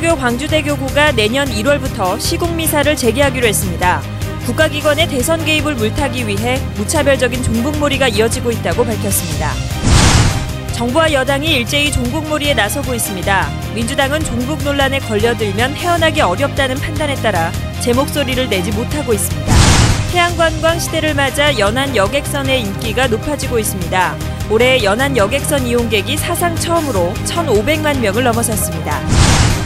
천주교 광주대교구가 내년 1월부터 시국미사를 재개하기로 했습니다. 국가기관의 대선 개입을 물타기 위해 무차별적인 종북몰이가 이어지고 있다고 밝혔습니다. 정부와 여당이 일제히 종북몰이에 나서고 있습니다. 민주당은 종북 논란에 걸려들면 헤어나기 어렵다는 판단에 따라 제 목소리를 내지 못하고 있습니다. 해양관광 시대를 맞아 연안 여객선의 인기가 높아지고 있습니다. 올해 연안 여객선 이용객이 사상 처음으로 1,500만 명을 넘어섰습니다.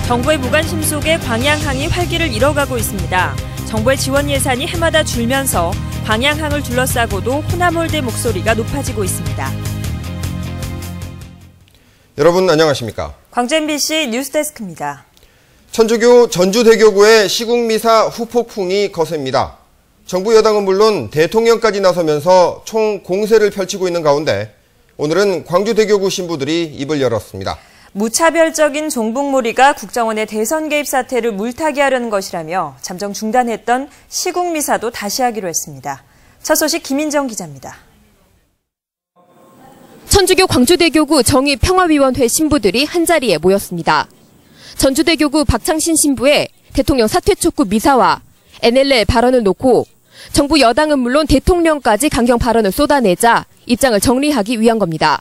정부의 무관심 속에 광양항이 활기를 잃어가고 있습니다. 정부의 지원 예산이 해마다 줄면서 광양항을 둘러싸고도 호남홀대 목소리가 높아지고 있습니다. 여러분 안녕하십니까? 광주 MBC 뉴스데스크입니다. 천주교 전주대교구의 시국미사 후폭풍이 거셉니다. 정부 여당은 물론 대통령까지 나서면서 총공세를 펼치고 있는 가운데 오늘은 광주대교구 신부들이 입을 열었습니다. 무차별적인 종북몰이가 국정원의 대선 개입 사태를 물타기하려는 것이라며 잠정 중단했던 시국미사도 다시 하기로 했습니다. 첫 소식 김인정 기자입니다. 천주교 광주대교구 정의평화위원회 신부들이 한자리에 모였습니다. 전주대교구 박창신 신부의 대통령 사퇴 촉구 미사와 NLL 발언을 놓고 정부 여당은 물론 대통령까지 강경 발언을 쏟아내자 입장을 정리하기 위한 겁니다.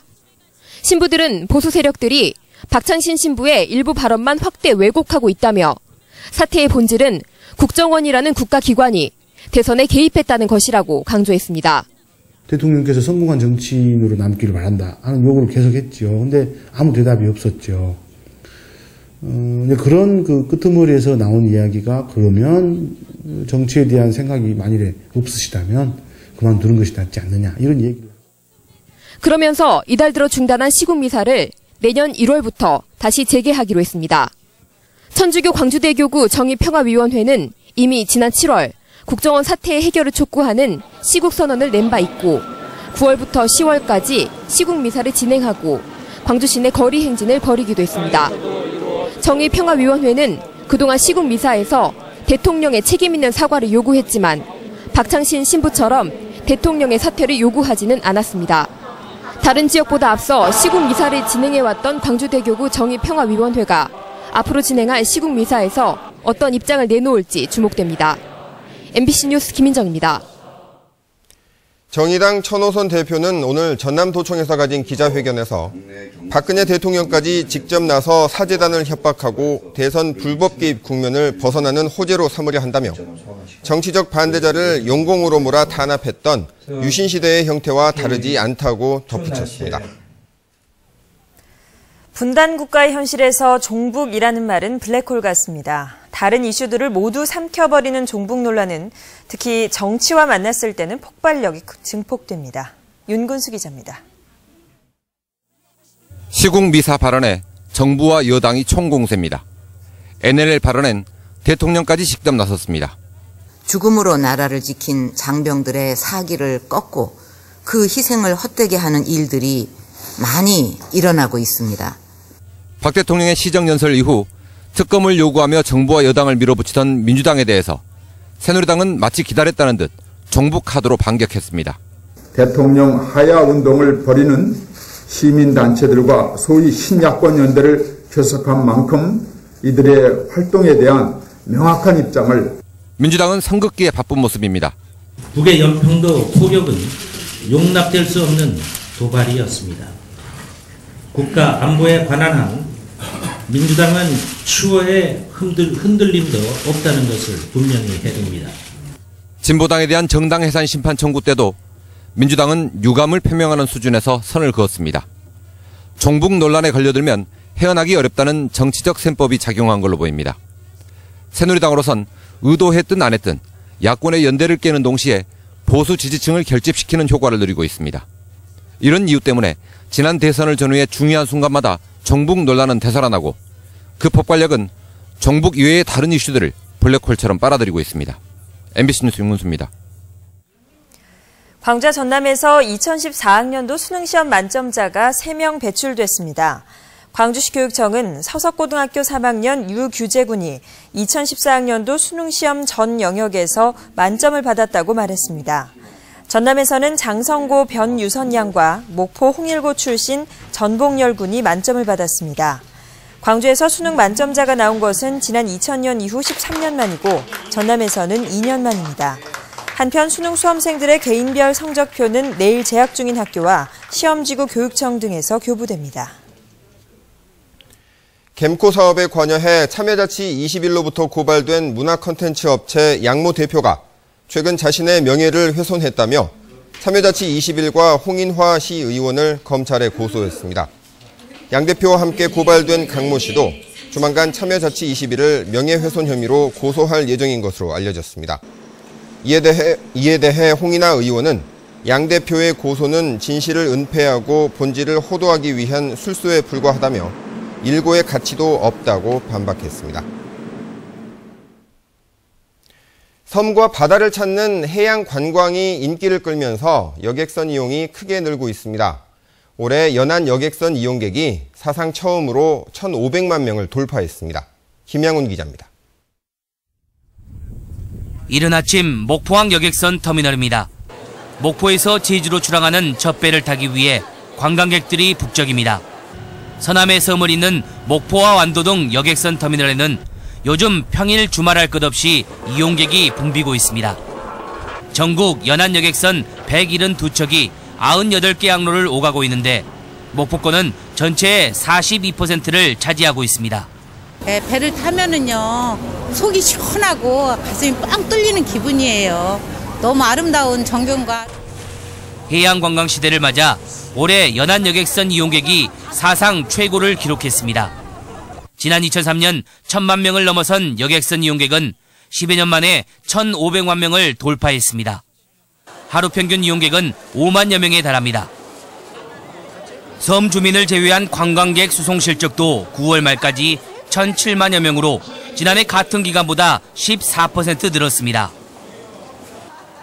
신부들은 보수 세력들이 박창신 신부의 일부 발언만 확대 왜곡하고 있다며 사태의 본질은 국정원이라는 국가기관이 대선에 개입했다는 것이라고 강조했습니다. 대통령께서 성공한 정치인으로 남기를 바란다 하는 요구를 계속했죠. 근데 아무 대답이 없었죠. 그런 그 끄트머리에서 나온 이야기가 그러면 정치에 대한 생각이 만일에 없으시다면 그만두는 것이 낫지 않느냐 이런 얘기를. 그러면서 이달 들어 중단한 시국미사를 내년 1월부터 다시 재개하기로 했습니다. 천주교 광주대교구 정의평화위원회는 이미 지난 7월 국정원 사태의 해결을 촉구하는 시국선언을 낸 바 있고 9월부터 10월까지 시국미사를 진행하고 광주 시내 거리 행진을 벌이기도 했습니다. 정의평화위원회는 그동안 시국미사에서 대통령의 책임 있는 사과를 요구했지만 박창신 신부처럼 대통령의 사퇴를 요구하지는 않았습니다. 다른 지역보다 앞서 시국미사를 진행해왔던 광주대교구 정의평화위원회가 앞으로 진행할 시국미사에서 어떤 입장을 내놓을지 주목됩니다. MBC 뉴스 김인정입니다. 정의당 천호선 대표는 오늘 전남도청에서 가진 기자회견에서 박근혜 대통령까지 직접 나서 사재단을 협박하고 대선 불법 개입 국면을 벗어나는 호재로 삼으려 한다며 정치적 반대자를 용공으로 몰아 탄압했던 유신시대의 형태와 다르지 않다고 덧붙였습니다. 분단 국가의 현실에서 종북이라는 말은 블랙홀 같습니다. 다른 이슈들을 모두 삼켜버리는 종북 논란은 특히 정치와 만났을 때는 폭발력이 증폭됩니다. 윤근수 기자입니다. 시국미사 발언에 정부와 여당이 총공세입니다. NLL 발언엔 대통령까지 직접 나섰습니다. 죽음으로 나라를 지킨 장병들의 사기를 꺾고 그 희생을 헛되게 하는 일들이 많이 일어나고 있습니다. 박 대통령의 시정연설 이후 특검을 요구하며 정부와 여당을 밀어붙이던 민주당에 대해서 새누리당은 마치 기다렸다는 듯 종북 카드로 반격했습니다. 대통령 하야 운동을 벌이는 시민단체들과 소위 신야권 연대를 결석한 만큼 이들의 활동에 대한 명확한 입장을. 민주당은 선긋기에 바쁜 모습입니다. 북의 연평도 포격은 용납될 수 없는 도발이었습니다. 국가 안보에 관한 한 민주당은 추호의 흔들림도 없다는 것을 분명히 해둡니다. 진보당에 대한 정당 해산 심판 청구 때도 민주당은 유감을 표명하는 수준에서 선을 그었습니다. 종북 논란에 걸려들면 헤어나기 어렵다는 정치적 셈법이 작용한 걸로 보입니다. 새누리당으로선 의도했든 안 했든 야권의 연대를 깨는 동시에 보수 지지층을 결집시키는 효과를 누리고 있습니다. 이런 이유 때문에 지난 대선을 전후해 중요한 순간마다 종북 논란은 되살아나고 그 폭발력은 종북 이외의 다른 이슈들을 블랙홀처럼 빨아들이고 있습니다. MBC 뉴스 윤문수입니다. 광주와 전남에서 2014학년도 수능시험 만점자가 3명 배출됐습니다. 광주시 교육청은 서석고등학교 3학년 유규재군이 2014학년도 수능시험 전 영역에서 만점을 받았다고 말했습니다. 전남에서는 장성고 변유선 양과 목포 홍일고 출신 전복열 군이 만점을 받았습니다. 광주에서 수능 만점자가 나온 것은 지난 2000년 이후 13년 만이고 전남에서는 2년 만입니다. 한편 수능 수험생들의 개인별 성적표는 내일 재학 중인 학교와 시험지구 교육청 등에서 교부됩니다. 겜코 사업에 관여해 참여자치 20일로부터 고발된 문화 콘텐츠 업체 양모 대표가 최근 자신의 명예를 훼손했다며 참여자치 20일과 홍인화 시의원을 검찰에 고소했습니다. 양 대표와 함께 고발된 강모 씨도 조만간 참여자치 21을 명예훼손 혐의로 고소할 예정인 것으로 알려졌습니다. 이에 대해 홍인화 의원은 양 대표의 고소는 진실을 은폐하고 본질을 호도하기 위한 술수에 불과하다며 일고의 가치도 없다고 반박했습니다. 섬과 바다를 찾는 해양 관광이 인기를 끌면서 여객선 이용이 크게 늘고 있습니다. 올해 연안 여객선 이용객이 사상 처음으로 1,500만 명을 돌파했습니다. 김양훈 기자입니다. 이른 아침 목포항 여객선 터미널입니다. 목포에서 제주로 출항하는 첫 배를 타기 위해 관광객들이 북적입니다. 서남의 섬을 잇는 목포와 완도 등 여객선 터미널에는 요즘 평일 주말할 것 없이 이용객이 붐비고 있습니다. 전국 연안 여객선 172척이 98개 항로를 오가고 있는데 목포권은 전체의 42%를 차지하고 있습니다. 배를 타면은요 속이 시원하고 가슴이 빵 뚫리는 기분이에요. 너무 아름다운 전경과 해양관광 시대를 맞아 올해 연안 여객선 이용객이 사상 최고를 기록했습니다. 지난 2003년 1,000만 명을 넘어선 여객선 이용객은 10여 년 만에 1,500만 명을 돌파했습니다. 하루 평균 이용객은 5만여 명에 달합니다. 섬 주민을 제외한 관광객 수송 실적도 9월 말까지 1,007만여 명으로 지난해 같은 기간보다 14% 늘었습니다.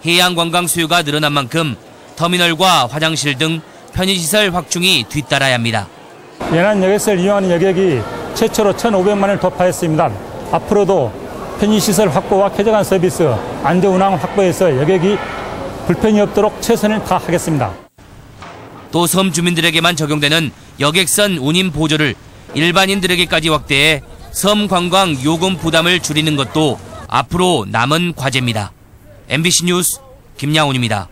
해양관광 수요가 늘어난 만큼 터미널과 화장실 등 편의시설 확충이 뒤따라야 합니다. 연안 여객선을 이용하는 여객이 최초로 1,500만을 돌파했습니다. 앞으로도 편의시설 확보와 쾌적한 서비스, 안전운항 확보해서 여객이 불편이 없도록 최선을 다하겠습니다. 또 섬 주민들에게만 적용되는 여객선 운임 보조를 일반인들에게까지 확대해 섬 관광 요금 부담을 줄이는 것도 앞으로 남은 과제입니다. MBC 뉴스 김양훈입니다.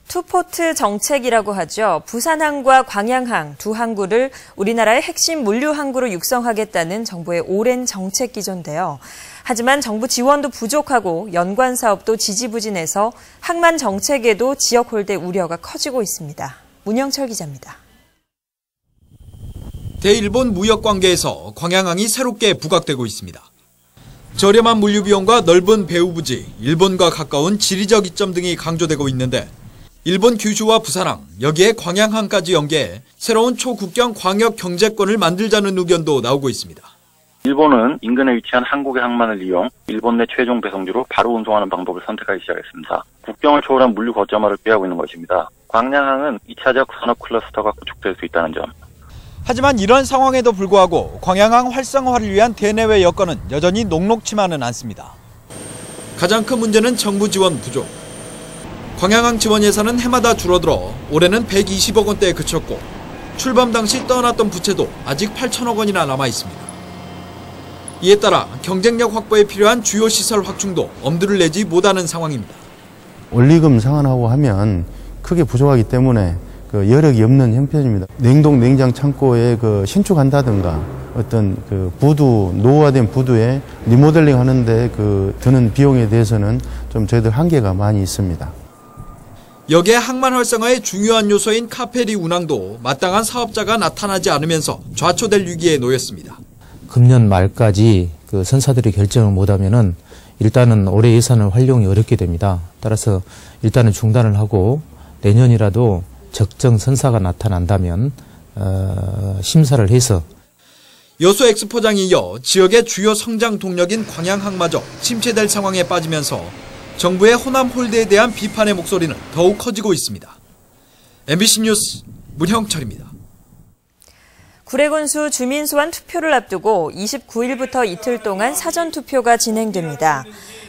투포트 정책이라고 하죠. 부산항과 광양항 두 항구를 우리나라의 핵심 물류 항구로 육성하겠다는 정부의 오랜 정책 기조인데요. 하지만 정부 지원도 부족하고 연관 사업도 지지부진해서 항만 정책에도 지역 홀대 우려가 커지고 있습니다. 문영철 기자입니다. 대일본 무역 관계에서 광양항이 새롭게 부각되고 있습니다. 저렴한 물류 비용과 넓은 배후 부지, 일본과 가까운 지리적 이점 등이 강조되고 있는데 일본 규슈와 부산항, 여기에 광양항까지 연계해 새로운 초국경 광역 경제권을 만들자는 의견도 나오고 있습니다. 일본은 인근에 위치한 한국의 항만을 이용 일본 내 최종 배송지로 바로 운송하는 방법을 선택하기 시작했습니다. 국경을 초월한 물류 거점화를 꾀하고 있는 것입니다. 광양항은 2차적 산업 클러스터가 구축될 수 있다는 점. 하지만 이런 상황에도 불구하고 광양항 활성화를 위한 대내외 여건은 여전히 녹록치만은 않습니다. 가장 큰 문제는 정부 지원 부족. 광양항 지원 예산은 해마다 줄어들어 올해는 120억 원대에 그쳤고 출범 당시 떠났던 부채도 아직 8천억 원이나 남아 있습니다. 이에 따라 경쟁력 확보에 필요한 주요 시설 확충도 엄두를 내지 못하는 상황입니다. 원리금 상환하고 하면 크게 부족하기 때문에 여력이 없는 형편입니다. 냉동 냉장 창고에 신축한다든가 어떤 부두, 노후화된 부두에 리모델링 하는데 드는 비용에 대해서는 좀 저희들 한계가 많이 있습니다. 여기에 항만 활성화의 중요한 요소인 카페리 운항도 마땅한 사업자가 나타나지 않으면서 좌초될 위기에 놓였습니다. 금년 말까지 선사들이 결정을 못하면은 일단은 올해 예산을 활용이 어렵게 됩니다. 따라서 일단은 중단을 하고 내년이라도 적정 선사가 나타난다면 심사를 해서 여수 엑스포장이 이어 지역의 주요 성장 동력인 광양항마저 침체될 상황에 빠지면서 정부의 호남 홀대에 대한 비판의 목소리는 더욱 커지고 있습니다. MBC 뉴스 문형철입니다. 구례군수 주민소환 투표를 앞두고 29일부터 이틀 동안 사전투표가 진행됩니다.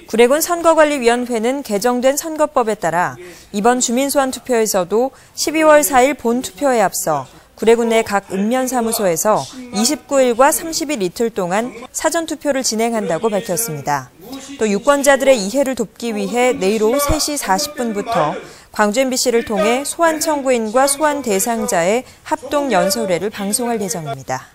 구례군 선거관리위원회는 개정된 선거법에 따라 이번 주민소환 투표에서도 12월 4일 본투표에 앞서 구례군 내 각 읍면사무소에서 29일과 30일 이틀 동안 사전투표를 진행한다고 밝혔습니다. 또 유권자들의 이해를 돕기 위해 내일 오후 3시 40분부터 광주 MBC를 통해 소환 청구인과 소환 대상자의 합동 연설회를 방송할 예정입니다.